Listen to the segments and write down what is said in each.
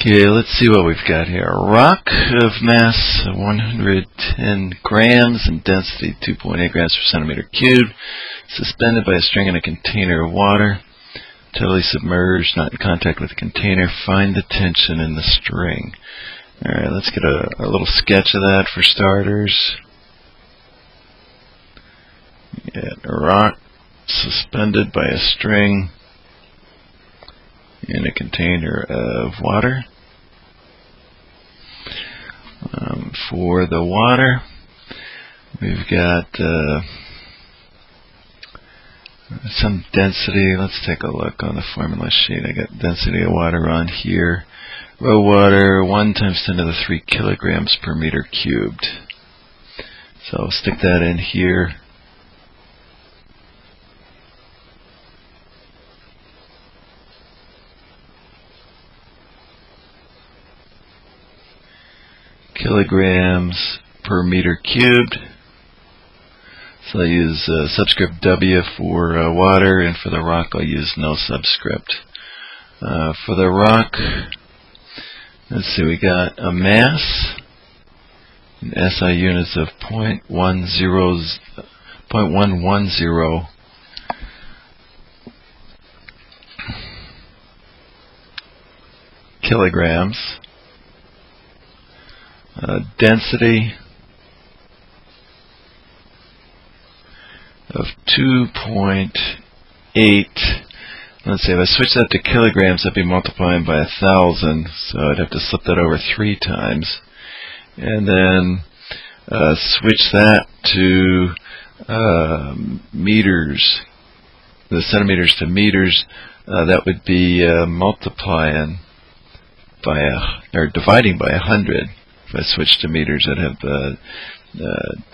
Okay, let's see what we've got here. A rock of mass 110 grams and density 2.8 grams per centimeter cubed, suspended by a string in a container of water, totally submerged, not in contact with the container. Find the tension in the string. Alright, let's get a little sketch of that for starters. Get a rock suspended by a string in a container of water. For the water, we've got some density. Let's take a look on the formula sheet. I got density of water on here. Raw water, 1 times 10 to the 3 kilograms per meter cubed. So I'll stick that in here. Kilograms per meter cubed. So I use subscript W for water, and for the rock I'll use no subscript. For the rock, let's see, we got a mass in SI units of 0.110 kilograms. Density of 2.8. Let's see, if I switch that to kilograms, I'd be multiplying by 1,000, so I'd have to slip that over 3 times. And then switch that to meters, the centimeters to meters. That would be multiplying by or dividing by 100. If I switch to meters, I'd have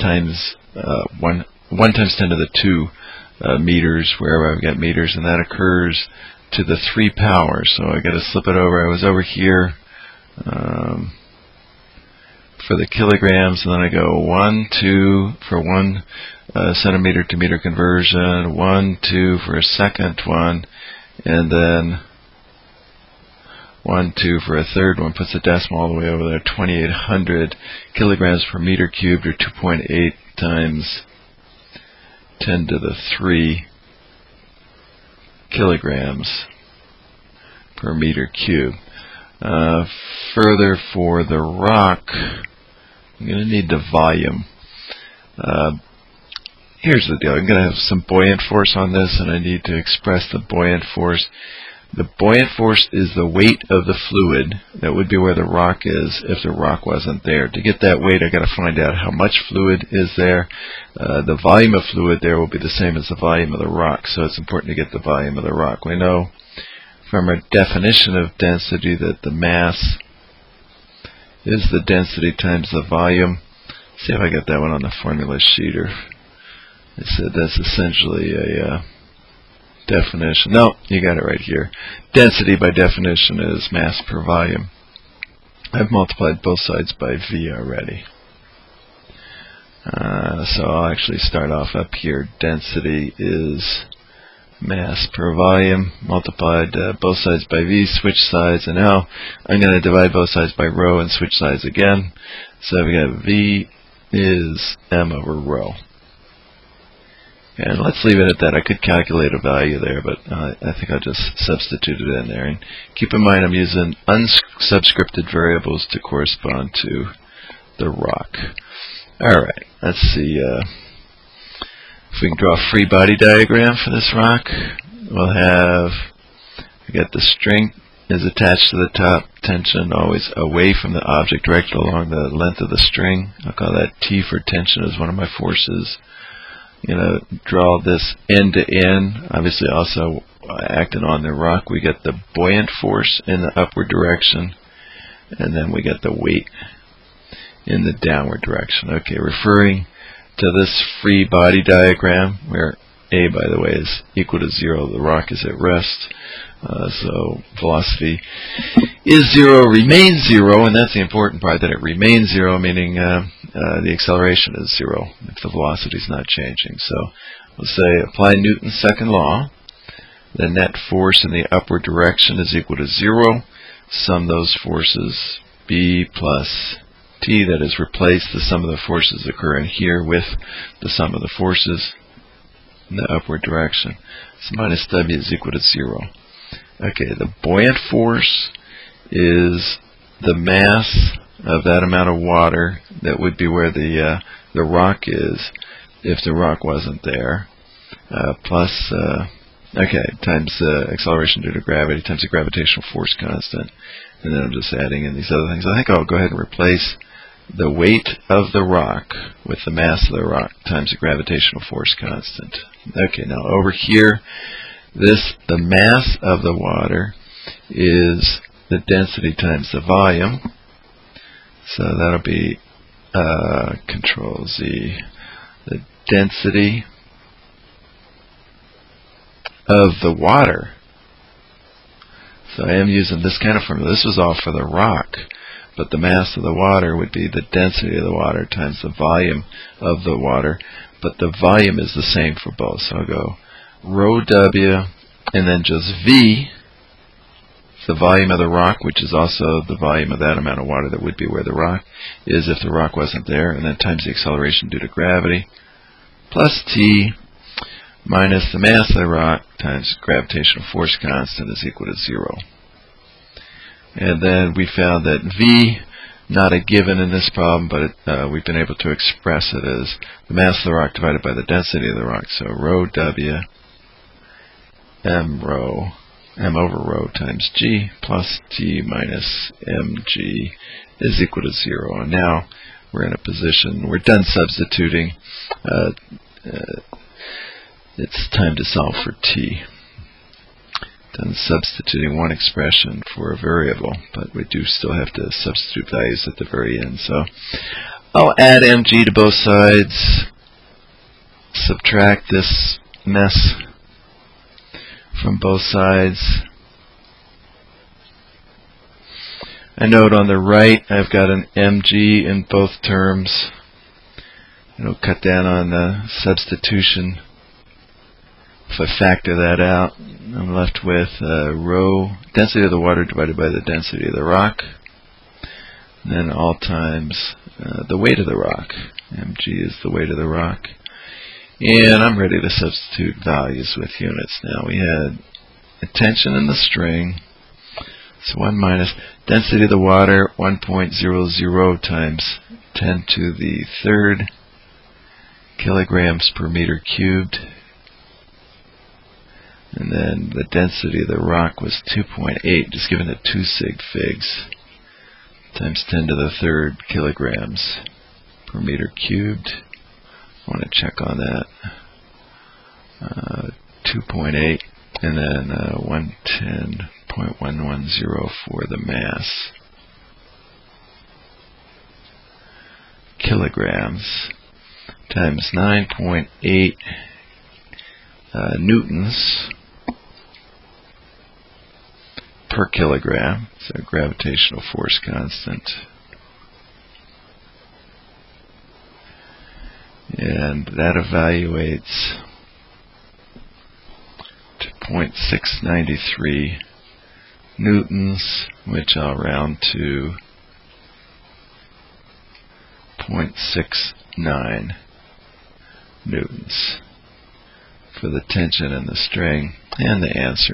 times 1 times 10 to the 2 meters wherever I've got meters, and that occurs to the 3 power. So I got to slip it over. I was over here for the kilograms, and then I go 1, 2 for 1 centimeter to meter conversion, 1, 2 for a second one, and then 1, 2 for a third one. Puts the decimal all the way over there. 2,800 kilograms per meter cubed, or 2.8 times 10 to the 3 kilograms per meter cubed. Further, for the rock, I'm going to need the volume. Here's the deal. I'm going to have some buoyant force on this, and I need to express the buoyant force. The buoyant force is the weight of the fluid. That would be where the rock is if the rock wasn't there. To get that weight, I've got to find out how much fluid is there. The volume of fluid there will be the same as the volume of the rock, so it's important to get the volume of the rock. We know from our definition of density that the mass is the density times the volume. See if I get that one on the formula sheet, or I said that's essentially a definition. No, you got it right here. Density by definition is mass per volume. I've multiplied both sides by V already. So I'll actually start off up here. Density is mass per volume, multiplied both sides by V, switch sides, and now I'm going to divide both sides by rho and switch sides again. So we got V is M over rho. And let's leave it at that. I could calculate a value there, but I think I'll just substitute it in there. And keep in mind I'm using unsubscripted variables to correspond to the rock. Alright, let's see if we can draw a free body diagram for this rock. We'll have, we got the string is attached to the top, tension always away from the object, directed along the length of the string. I'll call that T for tension as one of my forces. Draw this end to end, obviously also acting on the rock. We get the buoyant force in the upward direction, and then we get the weight in the downward direction. Okay, referring to this free body diagram, where A, by the way, is equal to 0, the rock is at rest. So velocity is 0, remains 0, and that's the important part, that it remains 0, meaning the acceleration is 0 if the velocity is not changing. So we'll say apply Newton's second law. The net force in the upward direction is equal to 0. sum those forces, B plus T, that is, replace the sum of the forces occurring here with the sum of the forces in the upward direction. So minus W is equal to 0. Okay, the buoyant force is the mass of that amount of water that would be where the rock is if the rock wasn't there, plus times the acceleration due to gravity times the gravitational force constant, and then I'm just adding in these other things. I think I'll go ahead and replace the weight of the rock with the mass of the rock times the gravitational force constant. Okay, now over here, the mass of the water is the density times the volume. So that'll be Control Z. The density of the water. So I am using this kind of formula. This was all for the rock, but the mass of the water would be the density of the water times the volume of the water, but the volume is the same for both. So I'll go rho W and then just V, the volume of the rock, which is also the volume of that amount of water that would be where the rock is if the rock wasn't there, and then times the acceleration due to gravity, plus T minus the mass of the rock times gravitational force constant is equal to 0. And then we found that V, not a given in this problem, but we've been able to express it as the mass of the rock divided by the density of the rock. So rho W M over rho times G plus T minus mg is equal to 0. And now we're in a position, we're done substituting. It's time to solve for T. Done substituting one expression for a variable, but we do still have to substitute values at the very end. So I'll add mg to both sides, subtract this mess from both sides. I note on the right I've got an mg in both terms. It'll cut down on the substitution. If I factor that out, I'm left with rho, density of the water divided by the density of the rock, and then all times the weight of the rock. Mg is the weight of the rock. And I'm ready to substitute values with units now. We had a tension in the string. So 1 minus density of the water, 1.00 times 10 to the third kilograms per meter cubed. And then the density of the rock was 2.8, just given it 2 sig figs, times 10 to the third kilograms per meter cubed. I want to check on that. 2.8, and then 110.110 for the mass. Kilograms times 9.8 newtons per kilogram, so gravitational force constant. And that evaluates to 0.693 newtons, which I'll round to 0.69 newtons for the tension in the string, and the answer